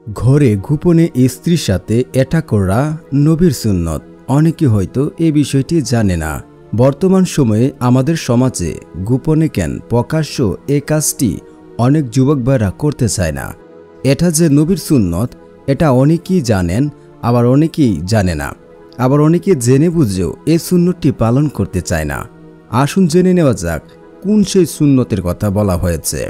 ঘরে গোপনে স্ত্রীর সাথে এটা করা নবীর সুন্নত। অনেকে হয়তো এই বিষয়টি জানে না। বর্তমান সময়ে আমাদের সমাজে গোপনে কেন প্রকাশ্য এই কাজটি অনেক যুবক ভাইরা করতে চায় না। এটা যে নবীর সুন্নত এটা অনেকেই জানেন, আবার অনেকেই জানে না, আবার অনেকে জেনে বুঝেও এই সুন্নতটি পালন করতে চায় না। আসুন জেনে নেওয়া যাক কোন সেই সুন্নতের কথা বলা হয়েছে।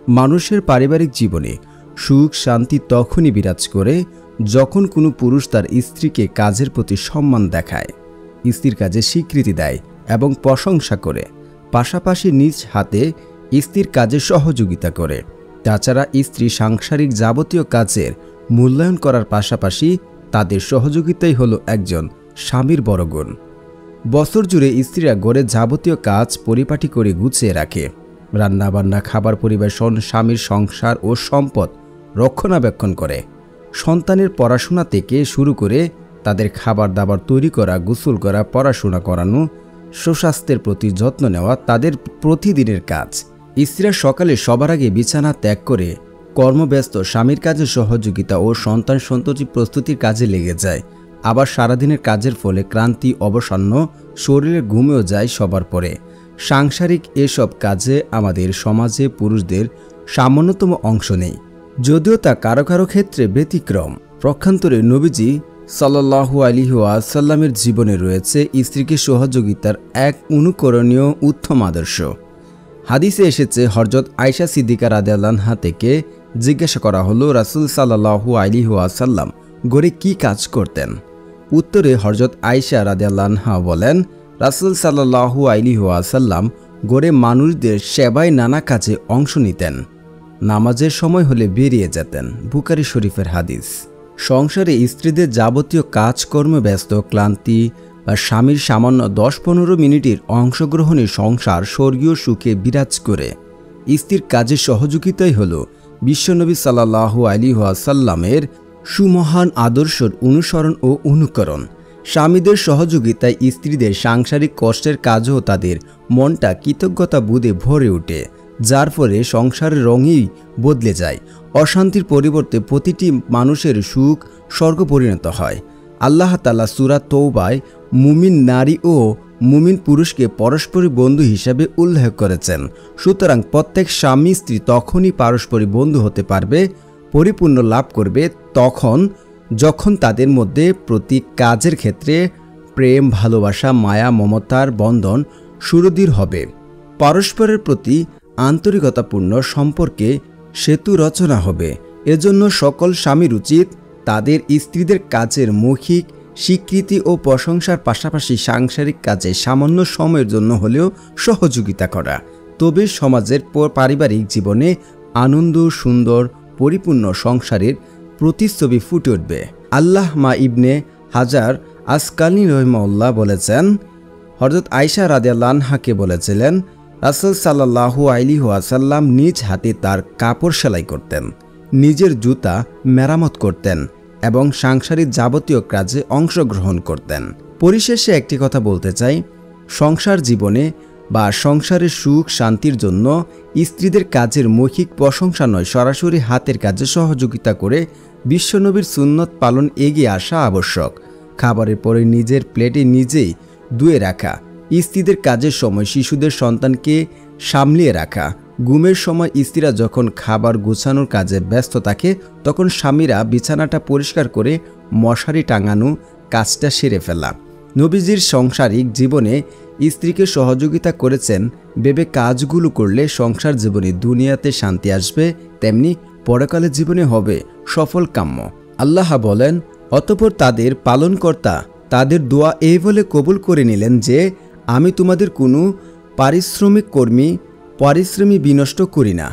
মানুষের পারিবারিক জীবনে সুখ শান্তি তখনই বিরাজ করে যখন কোনো পুরুষ তার স্ত্রীকে কাজের প্রতি সম্মান দেখায়, স্ত্রীর কাজে স্বীকৃতি দেয় এবং প্রশংসা করে, পাশাপাশি নিজ হাতে স্ত্রীর কাজে সহযোগিতা করে। তাছাড়া স্ত্রী সাংসারিক যাবতীয় কাজের মূল্যায়ন করার পাশাপাশি তাদের সহযোগিতাই হলো একজন স্বামীর বড় গুণ। বছর জুড়ে স্ত্রীরা ঘরে যাবতীয় কাজ পরিপাটি করে গুছিয়ে রাখে, রান্নাবান্না, খাবার পরিবেশন, স্বামীর সংসার ও সম্পদ রক্ষণাবেক্ষণ করে। সন্তানের পড়াশোনা থেকে শুরু করে তাদের খাবার দাবার তৈরি করা, গোসল করা, পড়াশোনা করানো, সুস্বাস্থ্যের প্রতি যত্ন নেওয়া তাদের প্রতিদিনের কাজ। স্ত্রীরা সকালে সবার আগে বিছানা ত্যাগ করে কর্মব্যস্ত স্বামীর কাজে সহযোগিতা ও সন্তান সন্ততি প্রস্তুতির কাজে লেগে যায়। আবার সারাদিনের কাজের ফলে ক্লান্তি অবসান্ন শরীরে ঘুমেও যায় সবার পরে। সাংসারিক এসব কাজে আমাদের সমাজে পুরুষদের সামান্যতম অংশ নেই, যদিও তা কারো কারো ক্ষেত্রে ব্যতিক্রম। পক্ষান্তরে নবীজি সাল্লাল্লাহু আলাইহি ওয়াসাল্লামের জীবনে রয়েছে স্ত্রীকে সহযোগিতার এক অনুকরণীয় উত্তম আদর্শ। হাদিসে এসেছে, হযরত আয়েশা সিদ্দিকা রাদিয়াল্লাহু আনহা থেকে জিজ্ঞাসা করা হলো, রাসূল সাল্লাল্লাহু আলাইহি ওয়াসাল্লাম ঘরে কি কাজ করতেন? উত্তরে হযরত আয়েশা রাদিয়াল্লাহু আনহা বলেন, রাসূল সাল্লাল্লাহু আলাইহি ওয়াসাল্লাম ঘরে মানুষদের সেবায় নানা কাজে অংশ নিতেন, নামাজের সময় হলে বেরিয়ে যেতেন। বুখারী শরীফের হাদিস। সংসারে স্ত্রীদের যাবতীয় কাজকর্মে ব্যস্ত ক্লান্তি বা স্বামীর সামান্য 10-15 মিনিটের অংশগ্রহণে সংসার স্বর্গীয় সুখে বিরাজ করে। স্ত্রীর কাজের সহযোগিতাই হল বিশ্বনবী সাল্লাল্লাহু আলাইহি ওয়াসাল্লামের সুমহান আদর্শের অনুসরণ ও অনুকরণ। স্বামীদের সহযোগিতায় স্ত্রীদের সাংসারিক কষ্টের কাজও তাদের মনটা কৃতজ্ঞতা বোধে ভরে ওঠে, যার ফলে সংসারের রঙই বদলে যায়। অশান্তির পরিবর্তে প্রতিটি মানুষের সুখ স্বর্গ পরিণত হয়। আল্লাহ তাআলা সূরা তওবায় মুমিন নারী ও মুমিন পুরুষকে পারস্পরিক বন্ধু হিসাবে উল্লেখ করেছেন। সুতরাং প্রত্যেক স্বামী স্ত্রী তখনই পারস্পরিক বন্ধু হতে পারবে, পরিপূর্ণ লাভ করবে তখন যখন তাদের মধ্যে প্রতি কাজের ক্ষেত্রে প্রেম, ভালোবাসা, মায়া, মমতার বন্ধন সুদৃঢ় হবে। পরস্পরের প্রতি আন্তরিকতাপূর্ণ সম্পর্কে সেতু রচনা হবে। এজন্য সকল স্বামীর উচিত তাদের স্ত্রীদের কাজের মৌখিক স্বীকৃতি ও প্রশংসার পাশাপাশি সাংসারিক কাজে সামান্য সময়ের জন্য হলেও সহযোগিতা করা। তবে সমাজের পারিবারিক জীবনে আনন্দ, সুন্দর, পরিপূর্ণ সংসারের প্রতিচ্ছবি ফুটে উঠবে। আল্লামা ইবনে হাজার আসকালানি রাহিমাহুল্লাহ বলেছেন, হযরত আয়েশা রাদিয়াল্লাহু আনহাকে বলেছিলেন, রাসূল সাল্লাল্লাহু আলাইহি ওয়াসাল্লাম নিজ হাতে তার কাপড় সেলাই করতেন, নিজের জুতা মেরামত করতেন এবং সাংসারিক যাবতীয় কাজে অংশগ্রহণ করতেন। পরিশেষে একটি কথা বলতে চাই, সংসার জীবনে বা সংসারের সুখ শান্তির জন্য স্ত্রীদের কাজের মৌখিক প্রশংসা নয়, সরাসরি হাতের কাজে সহযোগিতা করে বিশ্বনবীর সুন্নত পালন এগিয়ে আসা আবশ্যক। খাবারের পরে নিজের প্লেটে নিজেই ধুয়ে রাখা, স্ত্রীদের কাজের সময় শিশুদের সন্তানকে সামলিয়ে রাখা, ঘুমের সময় স্ত্রীরা যখন খাবার গোছানোর কাজে ব্যস্ত থাকে তখন স্বামীরা বিছানাটা পরিষ্কার করে মশারি টাঙানো কাজটা সেরে ফেলা। নবীজির সাংসারিক জীবনে স্ত্রীকে সহযোগিতা করেছেন ভেবে কাজগুলো করলে সংসার জীবনে দুনিয়াতে শান্তি আসবে, তেমনি পরকালের জীবনে হবে সফল কাম্য। আল্লাহ বলেন, অতঃপর তাদের পালনকর্তা তাদের দোয়া এই বলে কবুল করে নিলেন যে, আমি তোমাদের কোনো পারিশ্রমিক বিনষ্ট করি না,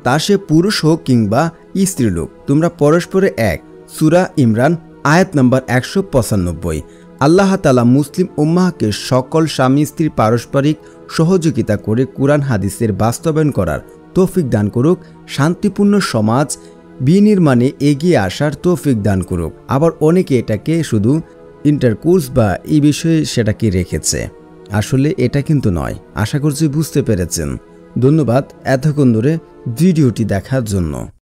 তা সে পুরুষ হোক কিংবা স্ত্রীলোক। তোমরা পরস্পরে এক। সূরা ইমরান আয়াত নম্বর 195। আল্লাহ তাআলা মুসলিম উম্মাহকে সকল স্বামী স্ত্রীর পারস্পরিক সহযোগিতা করে কুরআন হাদিসের বাস্তবায়ন করার তৌফিক দান করুক, শান্তিপূর্ণ সমাজ বিনির্মাণে এগিয়ে আসার তৌফিক দান করুক। আবার অনেকে এটাকে শুধু ইন্টারকোর্স বা এই বিষয়ে সেটাকে রেখেছে, আসলে এটা কিন্তু নয়। আশা করছি বুঝতে পেরেছেন। ধন্যবাদ এতক্ষণ ধরে ভিডিওটি দেখার জন্য।